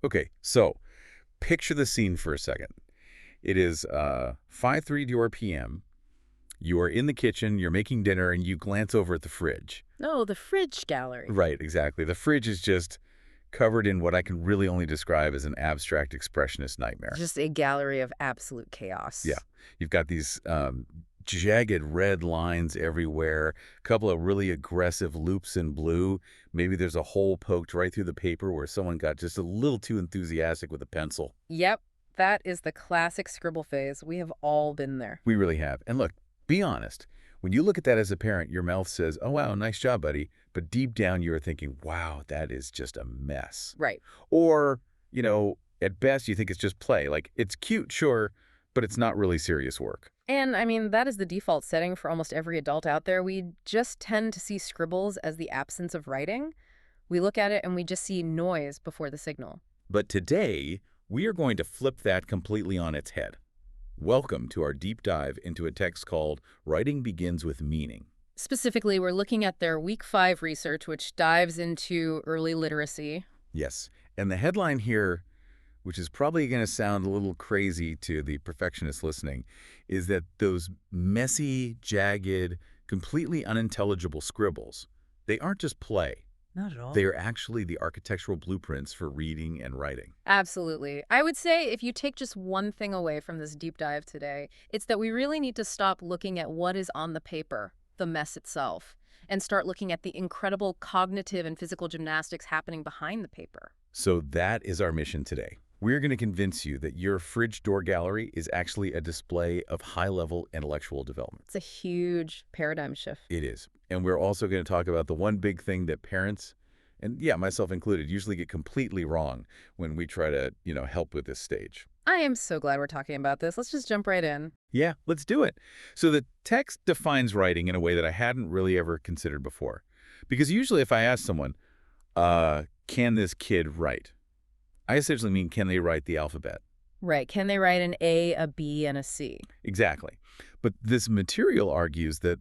Okay, so picture the scene for a second. It is 5:03 p.m. You are in the kitchen, you're making dinner, and you glance over at the fridge. Oh, the fridge gallery. Right, exactly. The fridge is just covered in what I can really only describe as an abstract expressionist nightmare. Just a gallery of absolute Yeah. chaos. You've got these jagged red lines everywhere, a couple of really aggressive loops in blue. Maybe there's a hole poked right through the paper where someone got just a little too enthusiastic with a pencil. Yep, that is the classic scribble phase. We have all been there. We really have. And look, be honest. When you look at that as a parent, your mouth says, oh, wow, nice job, buddy. But deep down, you're thinking, wow, that is just a mess. Right. Or, at best, you think it's just play. Like, it's cute, sure, but it's not really serious work. And I mean, that is the default setting for almost every adult out there. We just tend to see scribbles as the absence of writing. We look at it and we just see noise before the signal. But today, we are going to flip that completely on its head. Welcome to our deep dive into a text called Writing Begins with Meaning. Specifically, we're looking at their Week 5 research, which dives into early literacy. Yes, and the headline here, which is probably going to sound a little crazy to the perfectionist listening, is that those messy, jagged, completely unintelligible scribbles, they aren't just play. Not at all. They are actually the architectural blueprints for reading and writing. Absolutely. I would say if you take just one thing away from this deep dive today, it's that we really need to stop looking at what is on the paper, the mess itself, and start looking at the incredible cognitive and physical gymnastics happening behind the paper. So that is our mission today. We're going to convince you that your fridge door gallery is actually a display of high-level intellectual development. It's a huge paradigm shift. It is. And we're also going to talk about the one big thing that parents, and yeah, myself included, usually get completely wrong when we try to, help with this stage. I am so glad we're talking about this. Let's just jump right in. Yeah, let's do it. So the text defines writing in a way that I hadn't really ever considered before. Because usually if I ask someone, can this kid write? I essentially mean, can they write the alphabet? Right. Can they write an A, a B, and a C? Exactly. But this material argues that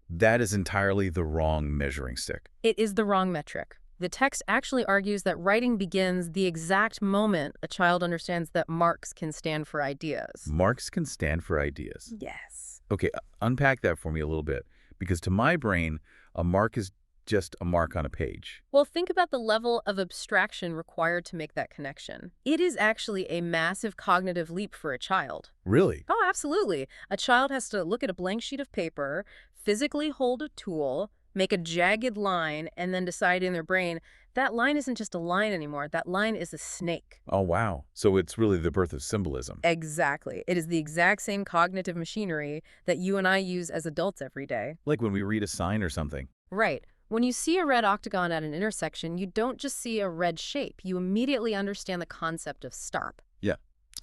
that is entirely the wrong measuring stick. It is the wrong metric. The text actually argues that writing begins the exact moment a child understands that marks can stand for ideas. Marks can stand for ideas. Yes. Okay, unpack that for me a little bit. Because to my brain, a mark is just a mark on a page. Well, think about the level of abstraction required to make that connection. It is actually a massive cognitive leap for a child. Really? Oh, absolutely. A child has to look at a blank sheet of paper, physically hold a tool, make a jagged line, and then decide in their brain, that line isn't just a line anymore. That line is a snake. Oh, wow. So it's really the birth of symbolism. Exactly. It is the exact same cognitive machinery that you and I use as adults every day. Like when we read a sign or something. Right. When you see a red octagon at an intersection, you don't just see a red shape. You immediately understand the concept of STARP. Yeah,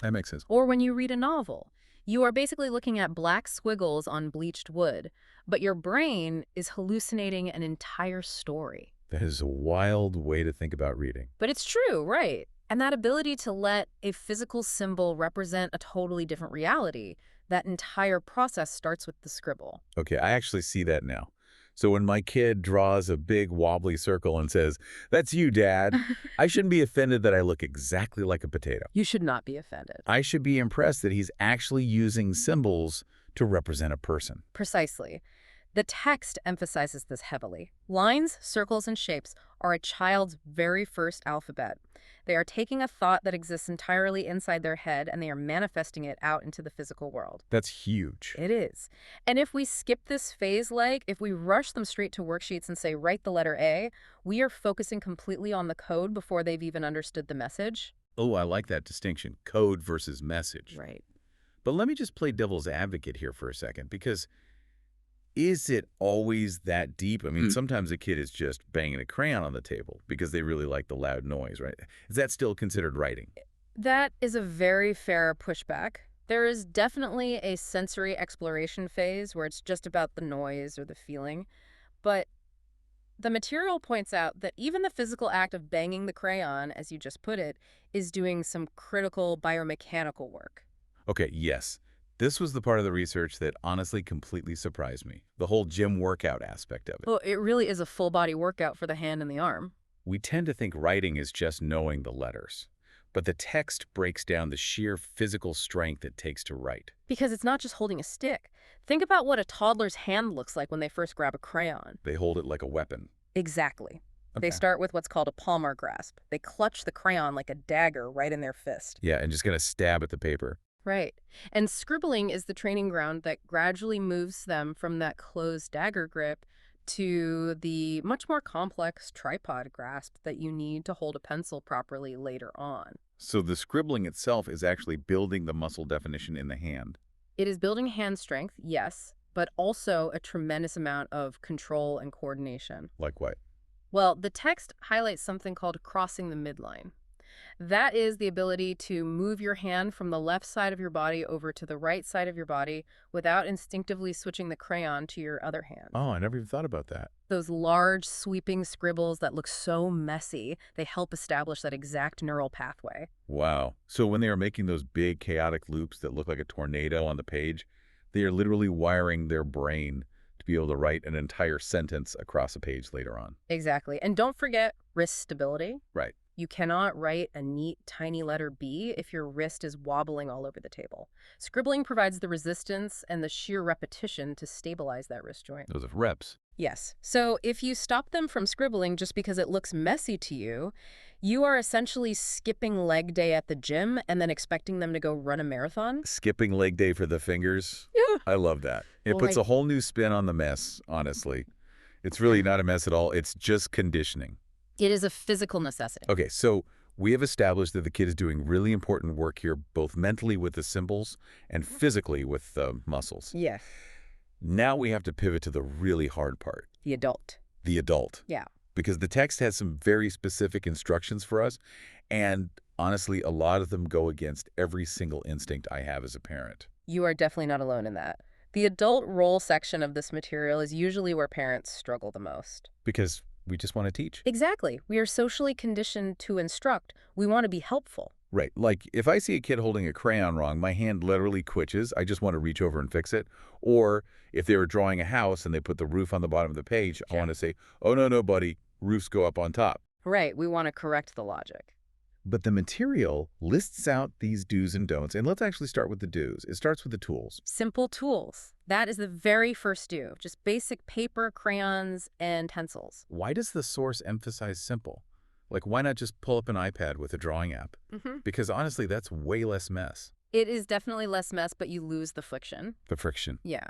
that makes sense. Or when you read a novel, you are basically looking at black squiggles on bleached wood, but your brain is hallucinating an entire story. That is a wild way to think about reading. But it's true, right? And that ability to let a physical symbol represent a totally different reality, that entire process starts with the scribble. Okay, I actually see that now. So when my kid draws a big wobbly circle and says, "That's you, Dad," I shouldn't be offended that I look exactly like a potato. You should not be offended. I should be impressed that he's actually using symbols to represent a person. Precisely. The text emphasizes this heavily. Lines, circles, and shapes are a child's very first alphabet. They are taking a thought that exists entirely inside their head and they are manifesting it out into the physical world. That's huge. It is. And if we skip this phase, if we rush them straight to worksheets and say, write the letter A, we are focusing completely on the code before they've even understood the message. Oh, I like that distinction, code versus message. Right. But let me just play devil's advocate here for a second, because is it always that deep? I mean, sometimes a kid is just banging a crayon on the table because they really like the loud noise, right? Is that still considered writing? That is a very fair pushback. There is definitely a sensory exploration phase where it's just about the noise or the feeling. But the material points out that even the physical act of banging the crayon, as you just put it, is doing some critical biomechanical work. Okay, yes. This was the part of the research that honestly completely surprised me. The whole gym workout aspect of it. Well, it really is a full-body workout for the hand and the arm. We tend to think writing is just knowing the letters. But the text breaks down the sheer physical strength it takes to write. Because it's not just holding a stick. Think about what a toddler's hand looks like when they first grab a crayon. They hold it like a weapon. Exactly. They Okay. start with what's called a palmar grasp. They clutch the crayon like a dagger right in their fist. Yeah, and just gonna stab at the paper. Right. And scribbling is the training ground that gradually moves them from that closed dagger grip to the much more complex tripod grasp that you need to hold a pencil properly later on. So the scribbling itself is actually building the muscle definition in the hand. It is building hand strength, yes, but also a tremendous amount of control and coordination. Like what? Well, the text highlights something called crossing the midline. That is the ability to move your hand from the left side of your body over to the right side of your body without instinctively switching the crayon to your other hand. Oh, I never even thought about that. Those large, sweeping scribbles that look so messy, they help establish that exact neural pathway. Wow. So when they are making those big chaotic loops that look like a tornado on the page, they are literally wiring their brain to be able to write an entire sentence across a page later on. Exactly. And don't forget wrist stability. Right. You cannot write a neat, tiny letter B if your wrist is wobbling all over the table. Scribbling provides the resistance and the sheer repetition to stabilize that wrist joint. Those are reps. Yes. So if you stop them from scribbling just because it looks messy to you, you are essentially skipping leg day at the gym and then expecting them to go run a marathon. Skipping leg day for the fingers. Yeah. I love that. It Well, puts a whole new spin on the mess, honestly. It's really not a mess at all. It's just conditioning. It is a physical necessity. Okay, so we have established that the kid is doing really important work here, both mentally with the symbols and physically with the muscles. Yes. Now we have to pivot to the really hard part, The adult. the adult. Yeah. Because the text has some very specific instructions for us, and honestly, a lot of them go against every single instinct I have as a parent. You are definitely not alone in that. The adult role section of this material is usually where parents struggle the most. Because we just want to teach. Exactly. We are socially conditioned to instruct. We want to be helpful. Right. Like, if I see a kid holding a crayon wrong, my hand literally twitches. I just want to reach over and fix it. Or if they were drawing a house and they put the roof on the bottom of the page, I Yeah. want to say, oh, no, buddy, roofs go up on top. Right. We want to correct the logic. But the material lists out these do's and don'ts. And let's actually start with the do's. It starts with the tools. Simple tools. That is the very first do. Just basic paper, crayons, and pencils. Why does the source emphasize simple? Like, why not just pull up an iPad with a drawing app? Because honestly, that's way less mess. It is definitely less mess, but you lose the friction. The friction. Yeah.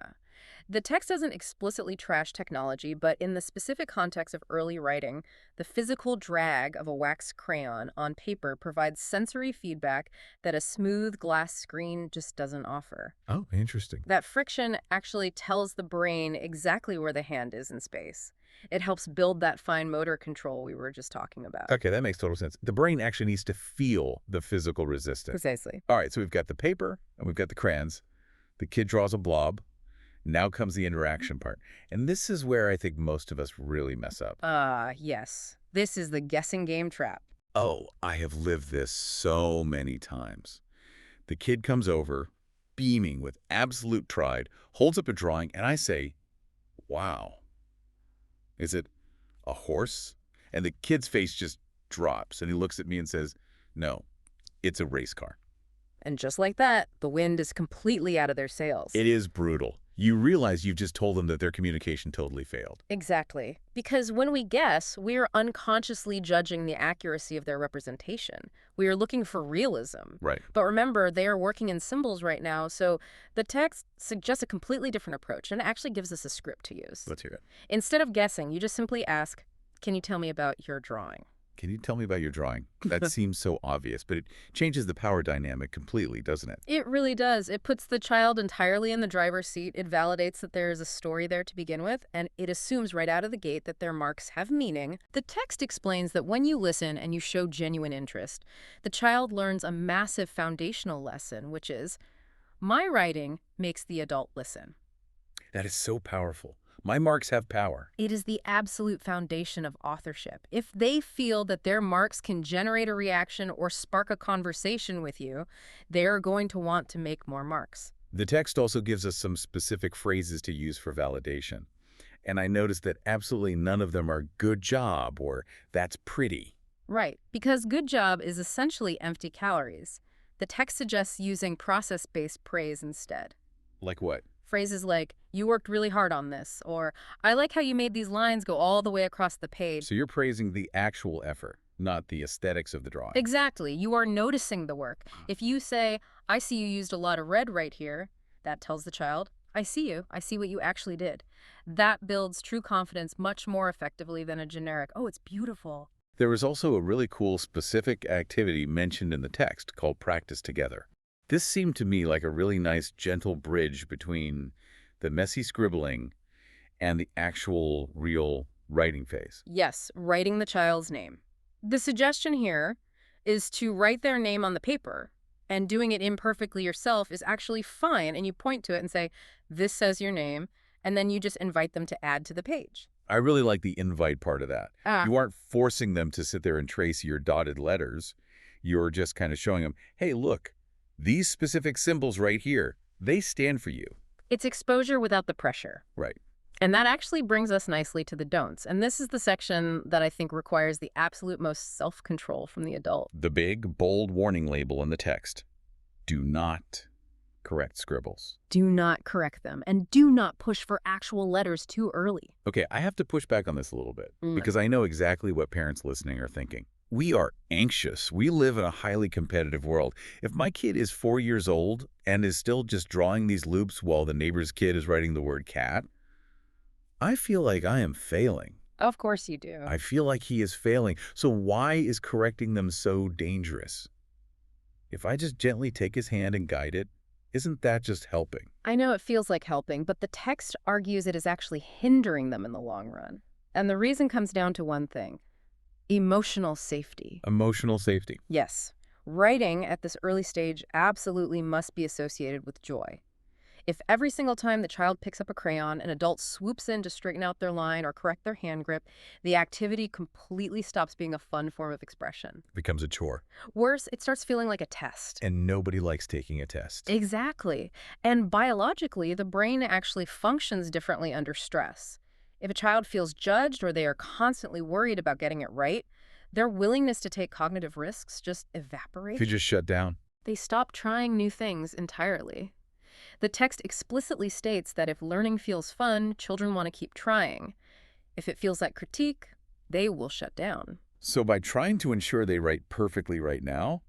The text doesn't explicitly trash technology, but in the specific context of early writing, the physical drag of a wax crayon on paper provides sensory feedback that a smooth glass screen just doesn't offer. Oh, interesting. That friction actually tells the brain exactly where the hand is in space. It helps build that fine motor control we were just talking about. Okay, that makes total sense. The brain actually needs to feel the physical resistance. Precisely. All right, so we've got the paper and we've got the crayons. The kid draws a blob. Now comes the interaction part. And this is where I think most of us really mess up. Yes. This is the guessing game trap. Oh, I have lived this so many times. The kid comes over, beaming with absolute pride, holds up a drawing, and I say, wow. Is it a horse? And the kid's face just drops, and he looks at me and says, no, it's a race car. And just like that, the wind is completely out of their sails. It is brutal. You realize you've just told them that their communication totally failed. Exactly. Because when we guess, we are unconsciously judging the accuracy of their representation. We are looking for realism. Right. But remember, they are working in symbols right now, so the text suggests a completely different approach, and it actually gives us a script to use. Let's hear it. Instead of guessing, you just simply ask, can you tell me about your drawing? Can you tell me about your drawing? That seems so obvious, but it changes the power dynamic completely, doesn't it? It really does. It puts the child entirely in the driver's seat. It validates that there is a story there to begin with, and it assumes right out of the gate that their marks have meaning. The text explains that when you listen and you show genuine interest, the child learns a massive foundational lesson, which is, my writing makes the adult listen. That is so powerful. My marks have power. It is the absolute foundation of authorship. If they feel that their marks can generate a reaction or spark a conversation with you, they are going to want to make more marks. The text also gives us some specific phrases to use for validation. And I noticed that absolutely none of them are good job or that's pretty. Right, because good job is essentially empty calories. The text suggests using process-based praise instead. Like what? Phrases like, you worked really hard on this, or I like how you made these lines go all the way across the page. So you're praising the actual effort, not the aesthetics of the drawing. Exactly, you are noticing the work. If you say, I see you used a lot of red right here, that tells the child, I see you, I see what you actually did. That builds true confidence much more effectively than a generic, oh, it's beautiful. There was also a really cool specific activity mentioned in the text called practice together. This seemed to me like a really nice, gentle bridge between the messy scribbling and the actual, real writing phase. Yes, writing the child's name. The suggestion here is to write their name on the paper, and doing it imperfectly yourself is actually fine, and you point to it and say, this says your name, and then you just invite them to add to the page. I really like the invite part of that. Ah, You aren't forcing them to sit there and trace your dotted letters. You're just kind of showing them, hey, look, these specific symbols right here, they stand for you. it's exposure without the pressure. Right. And that actually brings us nicely to the don'ts. And this is the section that I think requires the absolute most self-control from the adult. The big, bold warning label in the text. Do not correct scribbles. Do not correct them, and do not push for actual letters too early. Okay, I have to push back on this a little bit Mm. because I know exactly what parents listening are thinking. We are anxious. We live in a highly competitive world. If my kid is 4 years old and is still just drawing these loops while the neighbor's kid is writing the word cat, I feel like I am failing. Of course you do. I feel like he is failing. So why is correcting them so dangerous? If I just gently take his hand and guide it, isn't that just helping? I know it feels like helping, but the text argues it is actually hindering them in the long run. And the reason comes down to one thing: emotional safety. Emotional safety. Yes, writing at this early stage absolutely must be associated with joy. If every single time the child picks up a crayon, an adult swoops in to straighten out their line or correct their hand grip, the activity completely stops being a fun form of expression. Becomes a chore. Worse, it starts feeling like a test. And nobody likes taking a test. Exactly. And biologically, the brain actually functions differently under stress. If a child feels judged or they are constantly worried about getting it right, their willingness to take cognitive risks just evaporates. If you just shut down. They stop trying new things entirely. The text explicitly states that if learning feels fun, children want to keep trying. If it feels like critique, they will shut down. So by trying to ensure they write perfectly right now,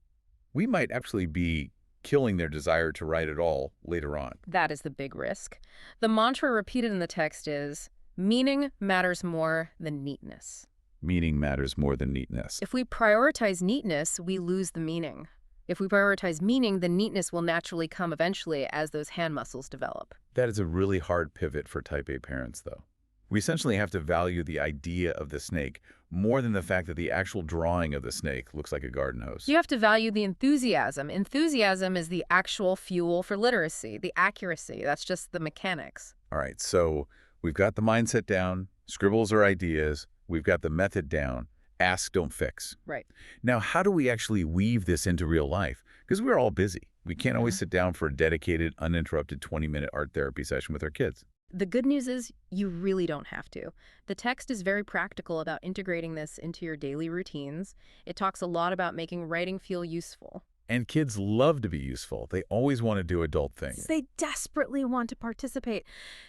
we might actually be killing their desire to write at all later on. That is the big risk. The mantra repeated in the text is, meaning matters more than neatness. Meaning matters more than neatness. If we prioritize neatness, we lose the meaning. If we prioritize meaning, the neatness will naturally come eventually as those hand muscles develop. That is a really hard pivot for type A parents, though. We essentially have to value the idea of the snake more than the fact that the actual drawing of the snake looks like a garden hose. You have to value the enthusiasm. Enthusiasm is the actual fuel for literacy, the accuracy. That's just the mechanics. All right, so we've got the mindset down, scribbles are ideas, we've got the method down. Ask, don't fix. Right. Now, how do we actually weave this into real life? Because we're all busy. We can't always sit down for a dedicated, uninterrupted 20-minute art therapy session with our kids. The good news is you really don't have to. The text is very practical about integrating this into your daily routines. It talks a lot about making writing feel useful. And kids love to be useful. They always want to do adult things. They desperately want to participate.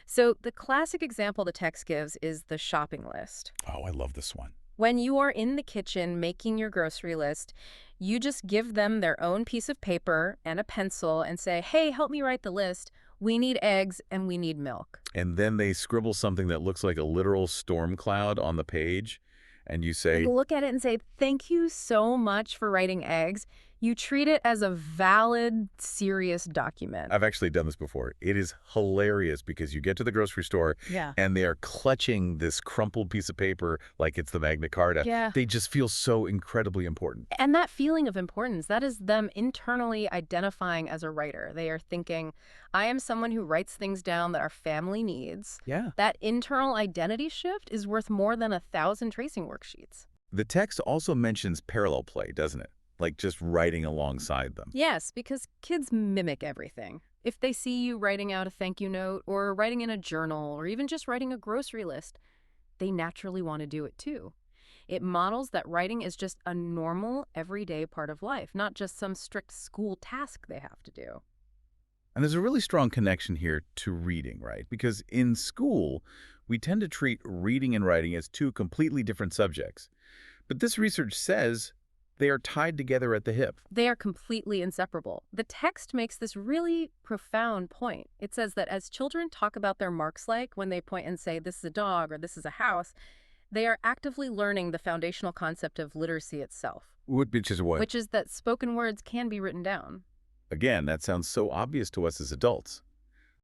So the classic example the text gives is the shopping list. Oh, I love this one. When you are in the kitchen making your grocery list, you just give them their own piece of paper and a pencil and say, hey, help me write the list. We need eggs and we need milk. And then they scribble something that looks like a literal storm cloud on the page. And you say, Look at it and say, thank you so much for writing eggs. You treat it as a valid, serious document. I've actually done this before. It is hilarious because you get to the grocery store Yeah. and they are clutching this crumpled piece of paper like it's the Magna Carta. Yeah. They just feel so incredibly important. And that feeling of importance, that is them internally identifying as a writer. They are thinking, I am someone who writes things down that our family needs. Yeah. That internal identity shift is worth more than 1,000 tracing worksheets. The text also mentions parallel play, doesn't it? Like just writing alongside them. Yes, because kids mimic everything. If they see you writing out a thank you note or writing in a journal or even just writing a grocery list, they naturally want to do it too. It models that writing is just a normal, everyday part of life, not just some strict school task they have to do. And there's a really strong connection here to reading, right? Because in school, we tend to treat reading and writing as two completely different subjects. But this research says they are tied together at the hip. They are completely inseparable. The text makes this really profound point. It says that as children talk about their marks like when they point and say, this is a dog or this is a house, they are actively learning the foundational concept of literacy itself, Which is what? which is that spoken words can be written down. Again, that sounds so obvious to us as adults.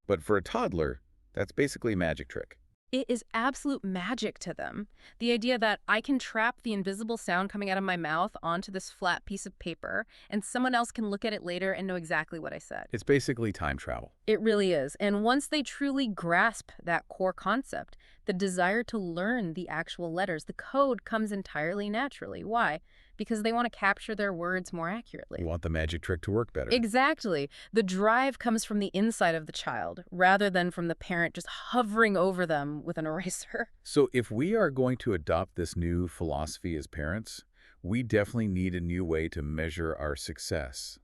But for a toddler, that's basically a magic trick. It is absolute magic to them. The idea that I can trap the invisible sound coming out of my mouth onto this flat piece of paper, and someone else can look at it later and know exactly what I said. It's basically time travel. It really is. And once they truly grasp that core concept, the desire to learn the actual letters, the code comes entirely naturally. Why? Because they want to capture their words more accurately. You want the magic trick to work better. Exactly. The drive comes from the inside of the child, rather than from the parent just hovering over them with an eraser. So if we are going to adopt this new philosophy as parents, we definitely need a new way to measure our success.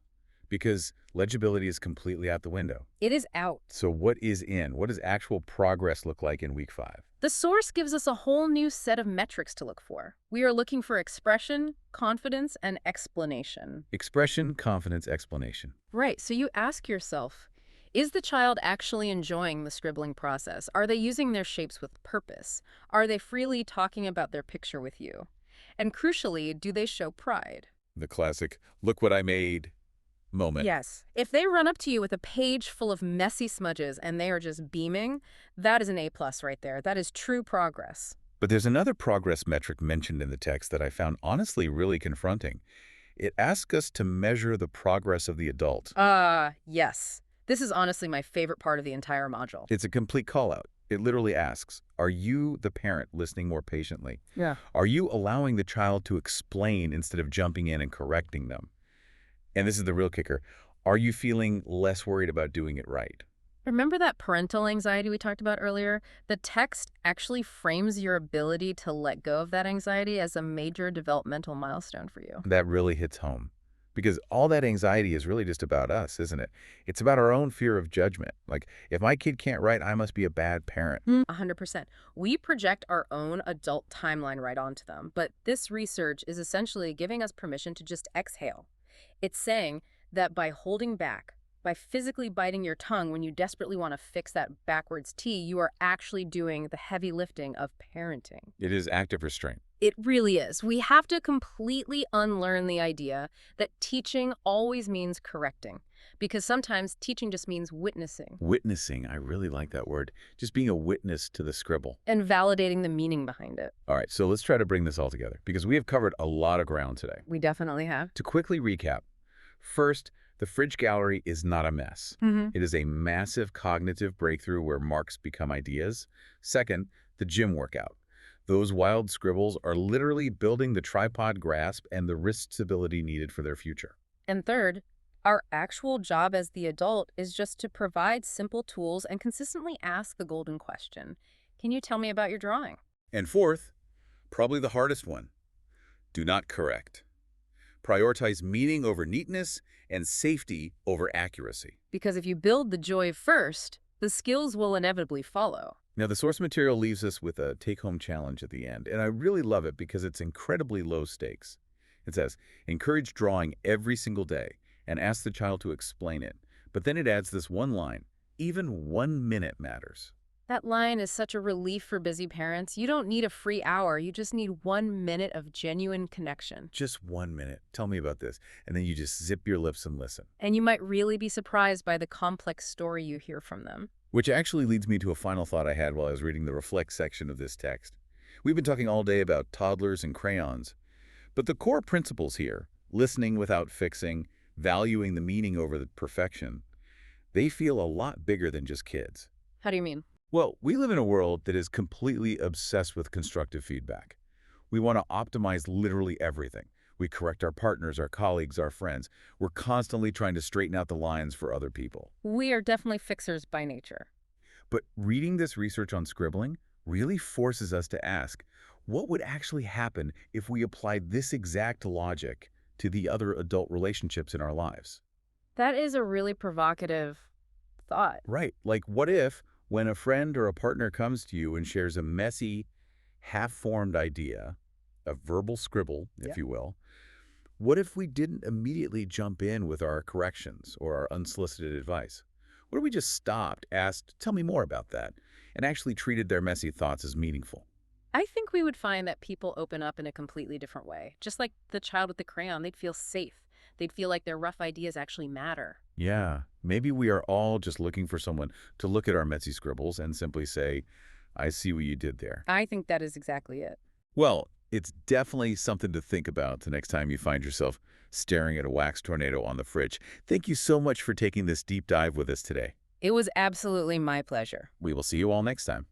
Because legibility is completely out the window. It is out. So what is in? What does actual progress look like in week 5? The source gives us a whole new set of metrics to look for. We are looking for expression, confidence, and explanation. Expression, confidence, explanation. Right, so you ask yourself, is the child actually enjoying the scribbling process? Are they using their shapes with purpose? Are they freely talking about their picture with you? And crucially, do they show pride? The classic, look what I made moment. Yes. If they run up to you with a page full of messy smudges and they are just beaming, that is an A+ right there. That is true progress. But there's another progress metric mentioned in the text that I found honestly really confronting. It asks us to measure the progress of the adult. Yes. This is honestly my favorite part of the entire module. It's a complete call-out. It literally asks, are you, the parent, listening more patiently? Yeah. Are you allowing the child to explain instead of jumping in and correcting them? And this is the real kicker. Are you feeling less worried about doing it right? Remember that parental anxiety we talked about earlier? The text actually frames your ability to let go of that anxiety as a major developmental milestone for you. That really hits home. Because all that anxiety is really just about us, isn't it? It's about our own fear of judgment. Like, if my kid can't write, I must be a bad parent. 100%. We project our own adult timeline right onto them, but this research is essentially giving us permission to just exhale. It's saying that by holding back, by physically biting your tongue when you desperately want to fix that backwards T, you are actually doing the heavy lifting of parenting. It is active restraint. It really is. We have to completely unlearn the idea that teaching always means correcting, because sometimes teaching just means witnessing. Witnessing, I really like that word. Just being a witness to the scribble. And validating the meaning behind it. All right, so let's try to bring this all together, because we have covered a lot of ground today. We definitely have. To quickly recap, first, the fridge gallery is not a mess. It is a massive cognitive breakthrough where marks become ideas. Second, the gym workout. Those wild scribbles are literally building the tripod grasp and the wrist stability needed for their future. And third, our actual job as the adult is just to provide simple tools and consistently ask the golden question. Can you tell me about your drawing? And fourth, probably the hardest one, do not correct. Prioritize meaning over neatness and safety over accuracy. Because if you build the joy first, the skills will inevitably follow. Now, the source material leaves us with a take-home challenge at the end, and I really love it because it's incredibly low stakes. It says, encourage drawing every single day and ask the child to explain it. But then it adds this one line, even 1 minute matters. That line is such a relief for busy parents. You don't need a free hour. You just need 1 minute of genuine connection. Just 1 minute. Tell me about this. And then you just zip your lips and listen. And you might really be surprised by the complex story you hear from them. Which actually leads me to a final thought I had while I was reading the reflect section of this text. We've been talking all day about toddlers and crayons. But the core principles here, listening without fixing, valuing the meaning over the perfection, they feel a lot bigger than just kids. How do you mean? Well, we live in a world that is completely obsessed with constructive feedback. We want to optimize literally everything. We correct our partners, our colleagues, our friends. We're constantly trying to straighten out the lines for other people. We are definitely fixers by nature. But reading this research on scribbling really forces us to ask, What would actually happen if we applied this exact logic to the other adult relationships in our lives? That is a really provocative thought. Right. Like, what if when a friend or a partner comes to you and shares a messy, half-formed idea, a verbal scribble, Yeah. if you will, what if we didn't immediately jump in with our corrections or our unsolicited advice? What if we just stopped, asked, tell me more about that, and actually treated their messy thoughts as meaningful? I think we would find that people open up in a completely different way. Just like the child with the crayon, they'd feel safe. They'd feel like their rough ideas actually matter. Yeah, maybe we are all just looking for someone to look at our messy scribbles and simply say, I see what you did there. I think that is exactly it. Well, it's definitely something to think about the next time you find yourself staring at a wax tornado on the fridge. Thank you so much for taking this deep dive with us today. It was absolutely my pleasure. We will see you all next time.